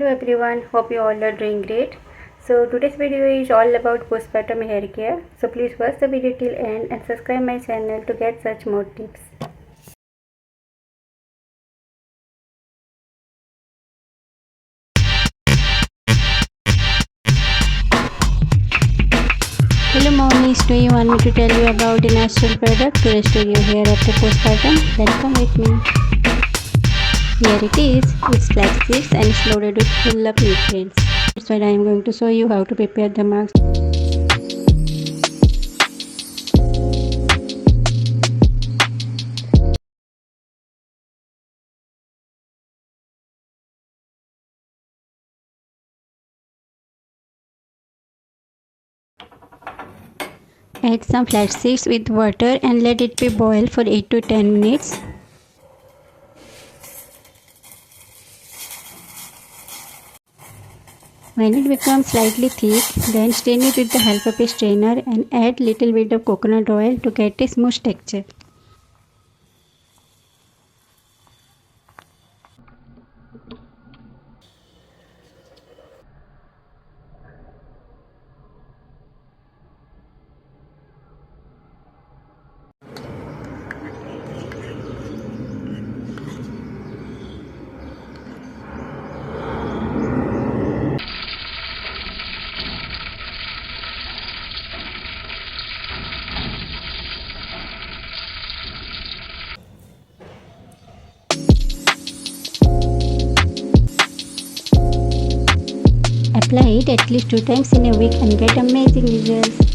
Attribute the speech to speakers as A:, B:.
A: Hello everyone, hope you all are doing great. So today's video is all about postpartum hair care. So please watch the video till end and subscribe my channel to get such more tips. Hello mommies, do you want me to tell you about a natural product to restore your hair after postpartum? Then come with me. Here it is. It's flax seeds and it's loaded with full of nutrients. That's why I am going to show you how to prepare the mask. Add some flax seeds with water and let it be boiled for 8 to 10 minutes. When it becomes slightly thick, then strain it with the help of a strainer and add little bit of coconut oil to get a smooth texture. Apply it at least 2 times in a week and get amazing results.